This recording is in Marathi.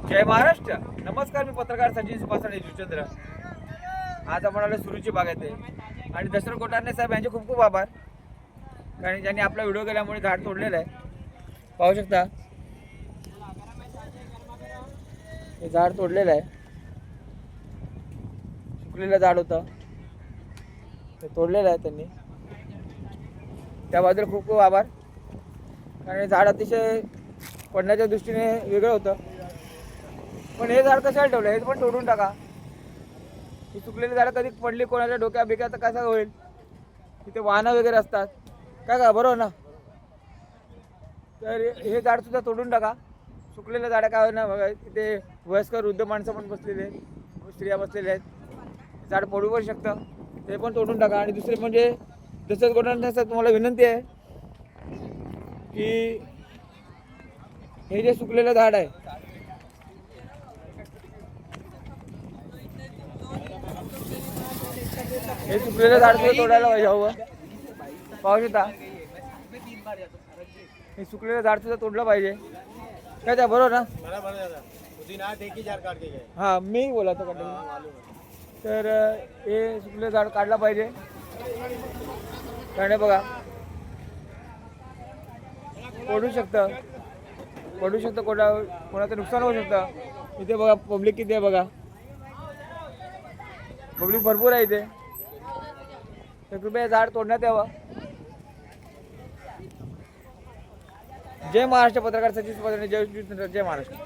जय महाराष्ट्र. नमस्कार, मी पत्रकार सचिन सुभाषणे जुचंद्र. आज आपण आलो सुरूची बाग येते आणि दशरथ कोठारणे साहेब यांचे खूप खूप आभार, कारण ज्यांनी आपला व्हिडिओ केल्यामुळे झाड तोडलेलं आहे. पाहू शकता, हे झाड तोडलेलं आहे. सुकलेलं झाड होतं, ते तोडलेलं आहे त्यांनी. त्याबद्दल खूप खूप आभार, कारण हे झाड अतिशय पडण्याच्या दृष्टीने वेगळं होतं. पण हे झाड कशाला ठेवलं, हे पण तोडून टाका. ही सुकलेली झाडं कधी पडली कोणाच्या डोक्या बिक्या तर कसं होईल. तिथे वाहनं वगैरे असतात काय का, बरोबर ना. तर हे झाड सुद्धा तोडून टाका. सुकलेलं झाडं काय ना बघा, तिथे वयस्कर वृद्ध माणसं पण बसलेले आहेत, स्त्रिया बसलेल्या आहेत. झाड पडू पण शकतं, ते पण तोडून टाका. आणि दुसरे म्हणजे दशरथ कोठारणे साहेब, तुम्हाला विनंती आहे की हे जे सुकलेलं झाड आहे, हे सुकलेलं झाड सुद्धा तोडायला पाहिजे. हवं पाहू शकता, हे सुकलेलं झाड सुद्धा तोडलं पाहिजे. काय त्या बरोबर ना. हां, मी बोलातो कंटिन्यू. तर हे सुकलेलं झाड काढलं पाहिजे. कारण बघा, पडू शकतं कोणाचं नुकसान होऊ शकतं. इथे बघा पब्लिक किती आहे बघा, पब्लिक भरपूर आहे इथे. तर कृपया झाड तोडण्यात यावं. जय महाराष्ट्र. पत्रकार सचिन सुभाषणे, जय महाराष्ट्र.